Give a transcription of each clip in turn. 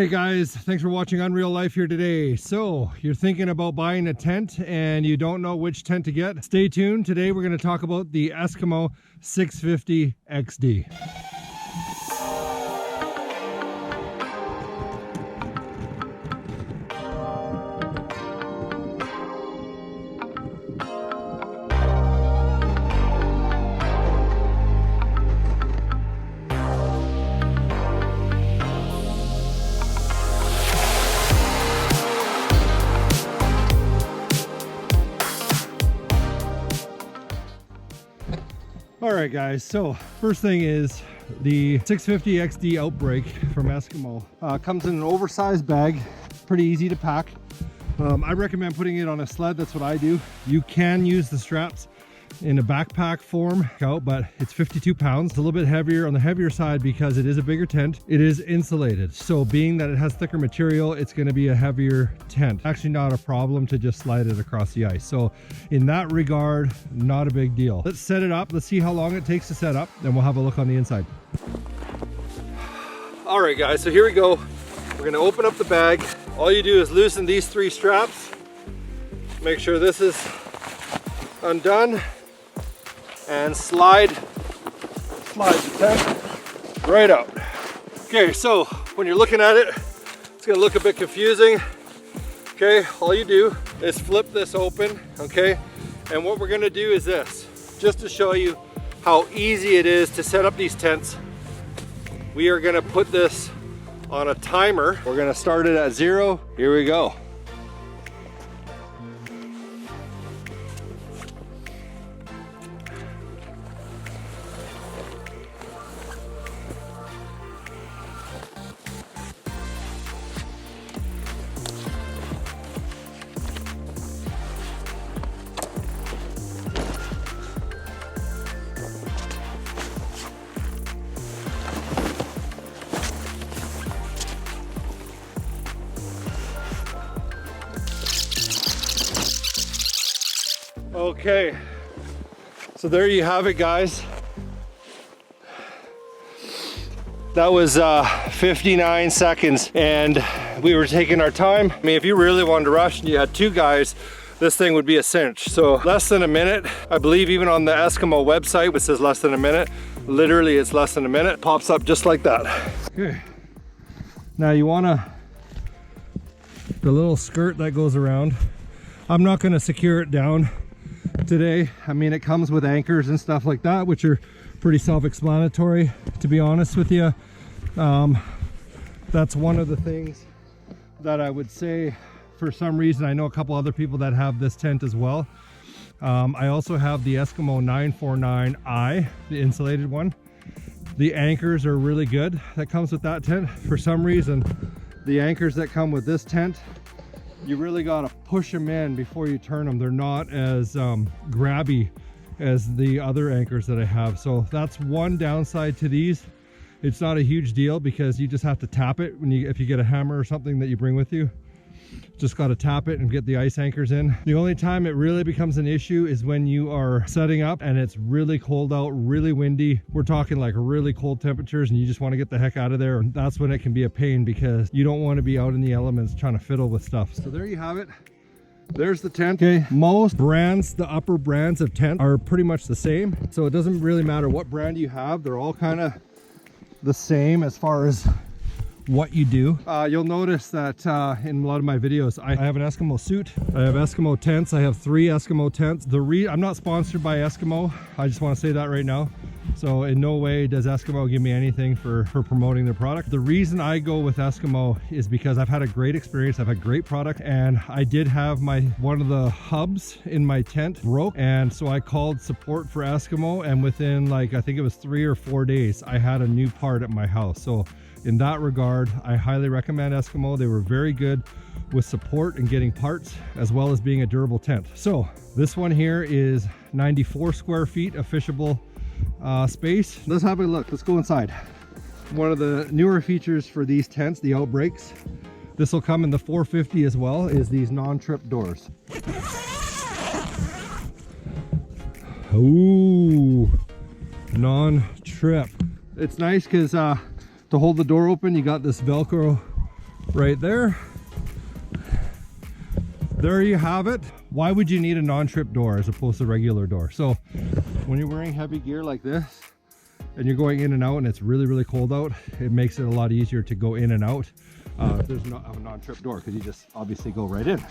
Hey guys, thanks for watching Unreal Life here today. So you're thinking about buying a tent and you don't know which tent to get? Stay tuned. Today we're going to talk about the Eskimo 650 XD. Alright guys, so first thing is the 650 XD Outbreak from Eskimo. Comes in an oversized bag, pretty easy to pack. I recommend putting it on a sled, that's what I do. You can use the straps in a backpack form, but it's 52 pounds. It's a little bit heavier, on the heavier side because it is a bigger tent. It is insulated, so being that it has thicker material, it's going to be a heavier tent. Actually not a problem to just slide it across the ice. So in that regard, not a big deal. Let's set it up. Let's see how long it takes to set up, then we'll have a look on the inside. All right guys, so here we go. We're going to open up the bag. All you do is loosen these three straps. Make sure this is undone. And slide the tent right out. Okay, so when you're looking at it, it's gonna look a bit confusing. Okay, all you do is flip this open, okay? And what we're gonna do is this, just to show you how easy it is to set up these tents. We are gonna put this on a timer. We're gonna start it at 0. Here we go. Okay, so there you have it guys. That was 59 seconds and we were taking our time. I mean, if you really wanted to rush and you had two guys, this thing would be a cinch. So less than a minute. I believe even on the Eskimo website it says less than a minute. Literally it's less than a minute. Pops up just like that. Okay, now you wanna, the little skirt that goes around, I'm not gonna secure it down today. I mean, it comes with anchors and stuff like that, which are pretty self-explanatory, to be honest with you. That's one of the things that I would say. For some reason, I know a couple other people that have this tent as well. I also have the Eskimo 949i, the insulated one. The anchors are really good that comes with that tent. For some reason, the anchors that come with this tent, you really got to push them in before you turn them. They're not as grabby as the other anchors that I have. So that's one downside to these. It's not a huge deal because you just have to tap it when if you get a hammer or something that you bring with you. Just got to tap it and get the ice anchors in. The only time it really becomes an issue is when you are setting up and it's really cold out, really windy. We're talking like really cold temperatures and you just want to get the heck out of there. And that's when it can be a pain because you don't want to be out in the elements trying to fiddle with stuff. So there you have it. There's the tent. Okay, most brands, the upper brands of tent are pretty much the same. So it doesn't really matter what brand you have. They're all kind of the same as far as what you do. You'll notice that in a lot of my videos, I have an Eskimo suit, I have Eskimo tents, I have 3 Eskimo tents. I'm not sponsored by Eskimo, I just want to say that right now. So in no way does Eskimo give me anything for promoting their product. The reason I go with Eskimo is because I've had a great experience, I've had great product, and I did have one of the hubs in my tent broke, and so I called support for Eskimo, and within like, I think it was 3 or 4 days, I had a new part at my house. So in that regard, I highly recommend Eskimo. They were very good with support and getting parts, as well as being a durable tent. So this one here is 94 square feet of fishable space. Let's have a look. Let's go inside. One of the newer features for these tents, the Outbreaks, this will come in the 450 as well, is these non-trip doors. Ooh, non-trip. It's nice because to hold the door open, you got this Velcro right there. There you have it. Why would you need a non-trip door as opposed to a regular door? So when you're wearing heavy gear like this and you're going in and out and it's really, really cold out, it makes it a lot easier to go in and out. There's no a non-trip door because you just obviously go right in.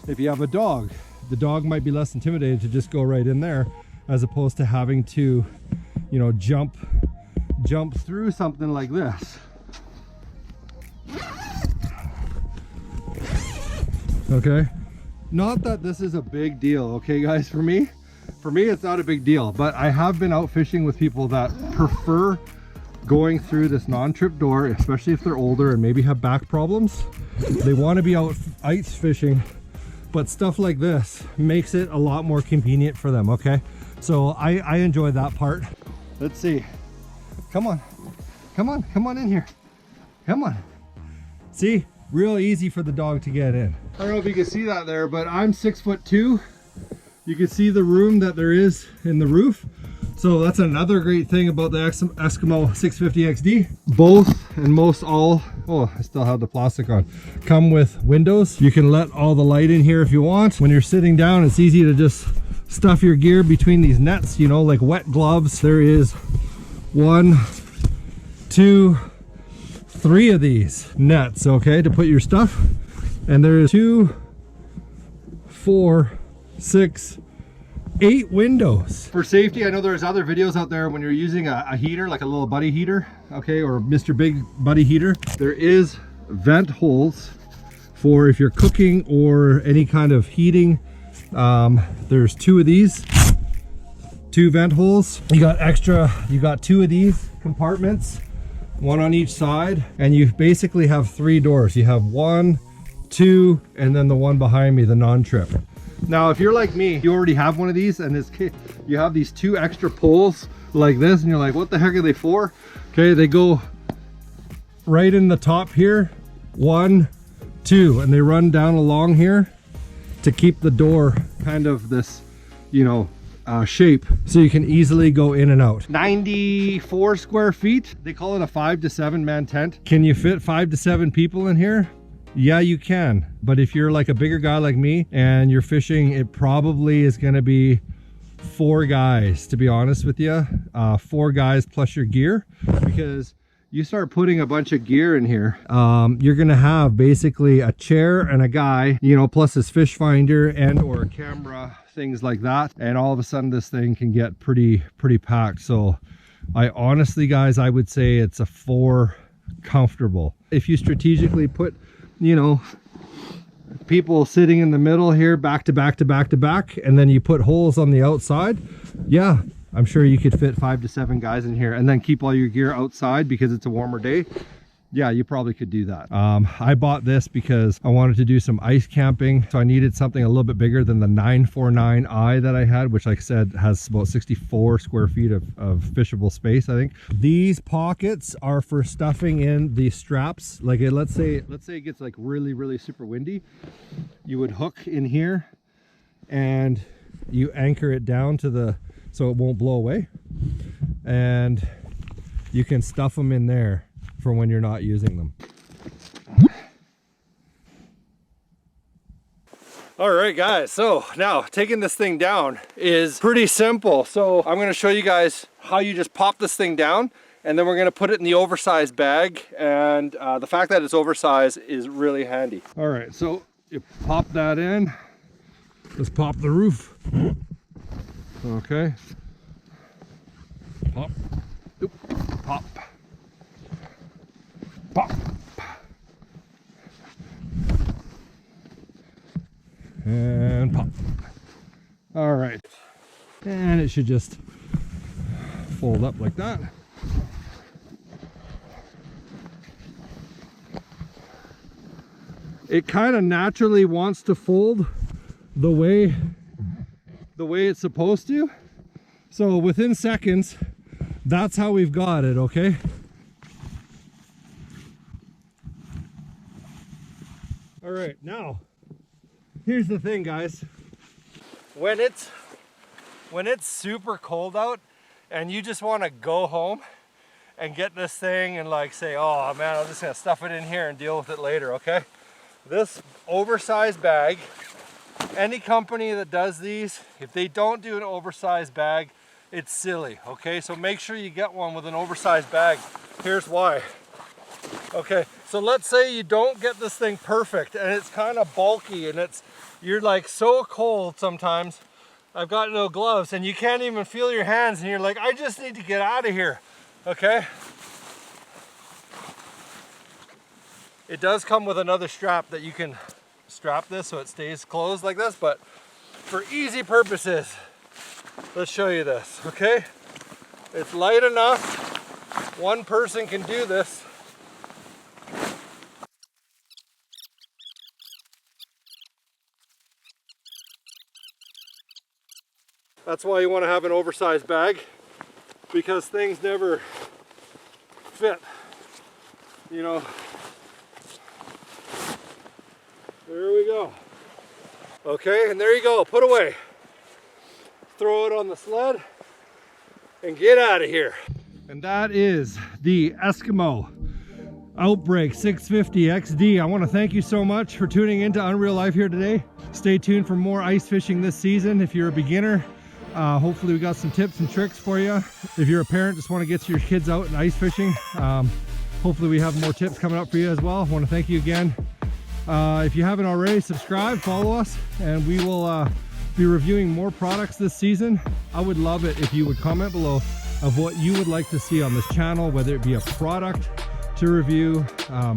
If you have a dog, the dog might be less intimidated to just go right in there as opposed to having to, you know, jump through something like this. Okay, not that this is a big deal, okay guys, for me it's not a big deal, but I have been out fishing with people that prefer going through this non-trip door, especially if they're older and maybe have back problems. They want to be out ice fishing, but stuff like this makes it a lot more convenient for them. Okay, so I enjoy that part. Let's see, come on in here, come on. See, real easy for the dog to get in. I don't know if you can see that there, but I'm 6'2". You can see the room that there is in the roof. So that's another great thing about the Eskimo 650 XD. Both and most all, oh, I still have the plastic on, come with windows. You can let all the light in here if you want. When you're sitting down, it's easy to just stuff your gear between these nets, you know, like wet gloves. There is 1, 2, 3 of these nets, okay, to put your stuff. And there's 2, 4, 6, 8 windows. For safety, I know there's other videos out there when you're using a heater, like a little buddy heater, okay, or Mr. Big buddy heater. There is vent holes for if you're cooking or any kind of heating. There's 2 of these, 2 vent holes. You got 2 of these compartments, 1 on each side, and you basically have 3 doors. You have 1, 2, and then the one behind me, the non-trip. Now if you're like me, you already have one of these and you have these 2 extra poles like this, and you're like, what the heck are they for? Okay, they go right in the top here, 1, 2, and they run down along here to keep the door kind of this, you know, shape, so you can easily go in and out. 94 square feet. They call it a 5 to 7 man tent. Can you fit 5 to 7 people in here? Yeah, you can. But if you're like a bigger guy like me and you're fishing, it probably is going to be 4 guys, to be honest with you. 4 guys plus your gear, because you start putting a bunch of gear in here, you're gonna have basically a chair and a guy, you know, plus his fish finder and or a camera, things like that, and all of a sudden this thing can get pretty packed. So I honestly, guys, I would say it's a 4 comfortable. If you strategically put, you know, people sitting in the middle here, back to back to back to back, and then you put holes on the outside, yeah, I'm sure you could fit 5 to 7 guys in here, and then keep all your gear outside because it's a warmer day. Yeah, you probably could do that. I bought this because I wanted to do some ice camping, so I needed something a little bit bigger than the 949i that I had, which, like I said, has about 64 square feet of fishable space, I think. These pockets are for stuffing in the straps. Like, let's say it gets like really super windy. You would hook in here and you anchor it down to the, so it won't blow away, and you can stuff them in there for when you're not using them. All right, guys, so now taking this thing down is pretty simple. So I'm going to show you guys how you just pop this thing down, and then we're going to put it in the oversized bag, and the fact that it's oversized is really handy. All right, so you pop that in. Let's pop the roof. Okay, pop, oop, pop, pop, and pop. All right, and it should just fold up like that. It kind of naturally wants to fold the way it's supposed to. So within seconds, that's how we've got it, okay? All right, now, here's the thing, guys. When it's super cold out and you just want to go home and get this thing and like say, oh man, I'm just gonna stuff it in here and deal with it later, okay? This oversized bag, any company that does these, if they don't do an oversized bag, it's silly, okay? So make sure you get one with an oversized bag. Here's why. Okay, so let's say you don't get this thing perfect and it's kind of bulky and you're like so cold sometimes. I've got no gloves and you can't even feel your hands and you're like, I just need to get out of here, okay? It does come with another strap that you can strap this so it stays closed like this, but for easy purposes, let's show you this, okay? It's light enough, one person can do this. That's why you want to have an oversized bag, because things never fit, you know. There we go. Okay, and there you go, put away. Throw it on the sled and get out of here. And that is the Eskimo Outbreak 650 XD. I want to thank you so much for tuning into Unreal Life here today. Stay tuned for more ice fishing this season. If you're a beginner, hopefully we got some tips and tricks for you. If you're a parent, just want to get your kids out and ice fishing, hopefully we have more tips coming up for you as well. I want to thank you again. If you haven't already, subscribe, follow us, and we will be reviewing more products this season. I would love it if you would comment below of what you would like to see on this channel, whether it be a product to review,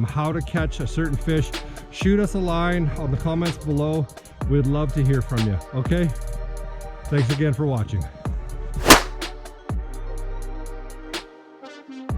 how to catch a certain fish. Shoot us a line on the comments below. We'd love to hear from you, okay? Thanks again for watching.